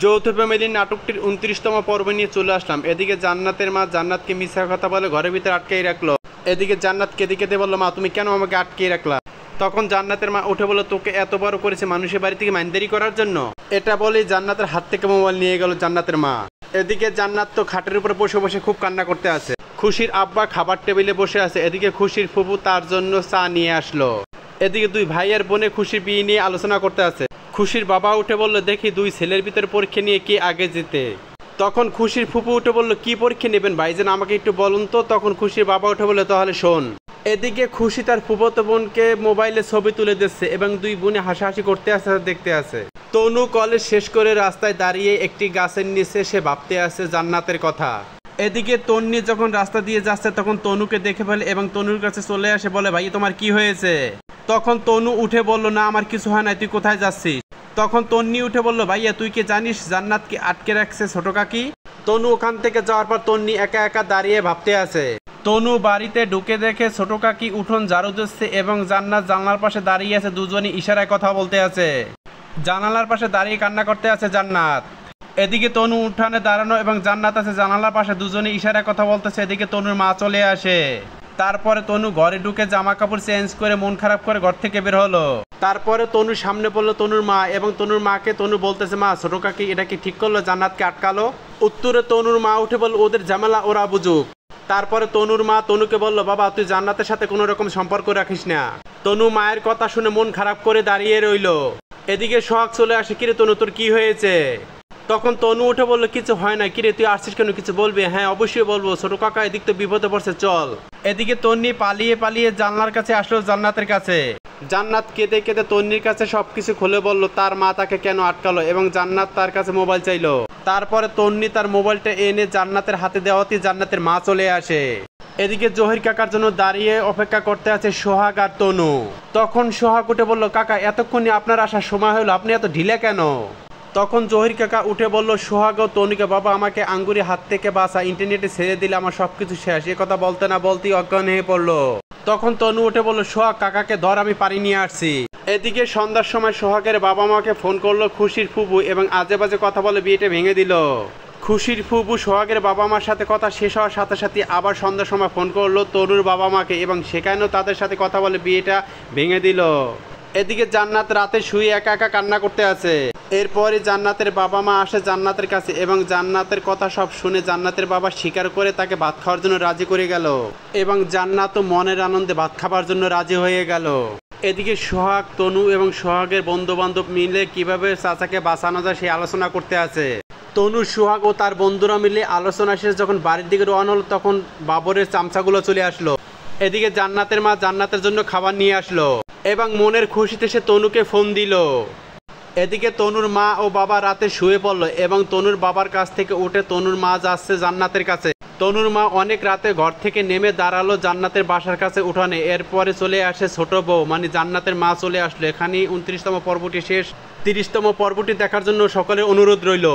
যৌথ ফ্যামিলি নাটকটির 29তম পর্ব নিয়ে চলে আসলাম। এদিকে জান্নাতের মা জান্নাতকে মিথ্যা কথা বলে ঘরের ভিতরে আটকেই রাখলো। এদিকে জান্নাত কেঁদে কেঁদে বললো, মা তুমি কেন আমাকে আটকেই রাখলা? তখন জান্নাতের মা উঠে বলল, তোকে এত বড় করেছে মানুষের বাড়ি থেকে মাইন্দারি করার জন্য। এটা বলেই জান্নাতের হাত থেকে মোবাইল নিয়ে গেল জান্নাতের মা। এদিকে জান্নাত তো খাটের উপরে বসে বসে খুব কান্না করতে আছে। খুশির আব্বা খাবার টেবিলে বসে আছে। এদিকে খুশির ফুফু তার জন্য চা নিয়ে আসলো। এদিকে দুই ভাই আর বোনে খুশির বিয়ে নিয়ে আলোচনা করতে আছে। খুশির বাবা উঠে বলল, দেখি দুই ছেলের ভিতরে পরীক্ষা নিয়ে কে আগে জিতে। তখন খুশির ফুফু উঠে বলল, কি পরীক্ষা নেবেন ভাইজান আমাকে একটু বলুন তো। তখন খুশির বাবা উঠে বলল, তাহলে শোন। এদিকে খুশি তার ফুফতো বোনকে মোবাইলে ছবি তুলে দিচ্ছে এবং দুই বোনে হাসাহাসি করতে আছে দেখতে আছে। তনু কলেজ শেষ করে রাস্তায় দাঁড়িয়ে একটি গাছের নিচে সে ভাবতে আছে জান্নাতের কথা। এদিকে তন্নি যখন রাস্তা দিয়ে যাচ্ছে তখন তনুকে দেখে ফেলে এবং তনুর কাছে চলে আসে, বলে, ভাই তোমার কি হয়েছে? তখন তনু উঠে বলল, না আমার কিছু হয় না, তুই কোথায় যাচ্ছিস? তখন তন্নি উঠে বলল, ভাইয়া তুই কি জানিস জান্নাতকে আটকে রাখছে ছোট কাকি? তনু ওখান থেকে যাওয়ার পর তন্নি একা একা দাঁড়িয়ে ভাবতে আছে। তনু বাড়িতে ঢুকে দেখে ছোট কাকি উঠোন ঝাড়ু দিচ্ছে এবং জান্নাত জানলার পাশে দাঁড়িয়ে আছে। দুজনই ইশারায় কথা বলতে আছে। জানালার পাশে দাঁড়িয়ে কান্না করতে আছে জান্নাত। এদিকে তনু উঠানে দাঁড়ানো এবং জান্নাত আছে জানালার পাশে, দুজনে ইশারায় কথা বলতেছে। এদিকে তনুর মা চলে আসে। তারপরে তনু ঘরে ঢুকে জামা কাপড় চেঞ্জ করে মন খারাপ করে ঘর থেকে বের হলো। তারপরে তনুর সামনে পড়লো তনুর মা এবং তনুর মাকে তনু বলতেছে, মা ছোট কাকি এটা কি ঠিক করলো জান্নাতকে আটকালো? উত্তরে তনুর মা উঠে বলল, ওদের ঝামেলা ওরা বুঝুক। তারপরে তনুর মা তনুকে বলল, বাবা তুই জান্নাতের সাথে কোনো রকম সম্পর্ক রাখিস না। তনু মায়ের কথা শুনে মন খারাপ করে দাঁড়িয়ে রইল। এদিকে সোহাগ চলে আসে, কিরে তনু তোর কি হয়েছে? তখন তনু উঠে বলল, কিছু হয় না। কিরে তুই আসছিস কেন, কিছু বলবি? হ্যাঁ অবশ্যই বলবো, ছোট কাকা এদিক তো বিপদে পড়ছে, চল। এদিকে তন্নি পালিয়ে পালিয়ে জানলার কাছে আসলো জান্নাতের কাছে। জান্নাত কেঁদে কেঁদে তন্নির কাছে সবকিছু খুলে বলল তার মা তাকে কেন আটকালো এবং জান্নাত তার কাছে মোবাইল চাইলো। তারপরে তন্নি তার মোবাইলটা এনে জান্নাতের হাতে দেওয়াতে জান্নাতের মা চলে আসে। এদিকে জহির কাকার জন্য দাঁড়িয়ে অপেক্ষা করতে আছে সোহাগ আর তনু। তখন সোহাগ উঠে বলল, কাকা এতক্ষণে আপনার আসার সময় হলো, আপনি এত ঢিলে কেন? তখন জহির কাকা উঠে বলল, সোহাগ ও তনুকে, বাবা আমাকে আঙ্গুরি হাত থেকে বাঁচা, ইন্টারনেটে ছেড়ে দিলে আমার সবকিছু শেষ। এ কথা বলতে না বলতেই অজ্ঞান হয়ে পড়লো। তখন তনু উঠে বলল, সোহাগ কাকাকে ধর, আমি পানি নিয়ে আসছি। এদিকে সন্ধ্যার সময় সোহাগের বাবা মাকে ফোন করলো খুশির ফুবু এবং আজে বাজে কথা বলে বিয়েটা ভেঙে দিল। খুশির ফুবু সোহাগের বাবা মার সাথে কথা শেষ হওয়ার সাথে সাথে আবার সন্ধ্যার সময় ফোন করলো তনুর বাবা মাকে এবং সেখানেও তাদের সাথে কথা বলে বিয়েটা ভেঙে দিল। এদিকে জান্নাত রাতে শুয়ে একা একা কান্না করতে আছে। এরপরে জান্নাতের বাবা মা আসে জান্নাতের কাছে এবং জান্নাতের কথা সব শুনে জান্নাতের বাবা স্বীকার করে তাকে ভাত খাওয়ার জন্য রাজি করে গেল এবং জান্নাতও মনের আনন্দে ভাত খাবার জন্য রাজি হয়ে গেল। এদিকে সোহাগ তনু এবং সোহাগের বন্ধু বান্ধব মিলে কিভাবে চাচাকে বাঁচানো যায় সেই আলোচনা করতে আছে। তনু সোহাগ ও তার বন্ধুরা মিলে আলোচনা শেষে যখন বাড়ির দিকে রওনা হলো তখন বাবরের চামচাগুলো চলে আসলো। এদিকে জান্নাতের মা জান্নাতের জন্য খাবার নিয়ে আসলো এবং মনের খুশিতে সে তনুকে ফোন দিল। এদিকে তনুর মা ও বাবা রাতে শুয়ে পড়লো এবং তনুর বাবার কাছ থেকে উঠে তনুর মা যাচ্ছে জান্নাতের কাছে। তনুর মা অনেক রাতে ঘর থেকে নেমে দাঁড়ালো জান্নাতের বাসার কাছে উঠানে। এরপরে চলে আসে ছোট বউ মানে জান্নাতের মা চলে আসলো। এখানেই 29তম পর্বটি শেষ। 30তম পর্বটি দেখার জন্য সকলের অনুরোধ রইল।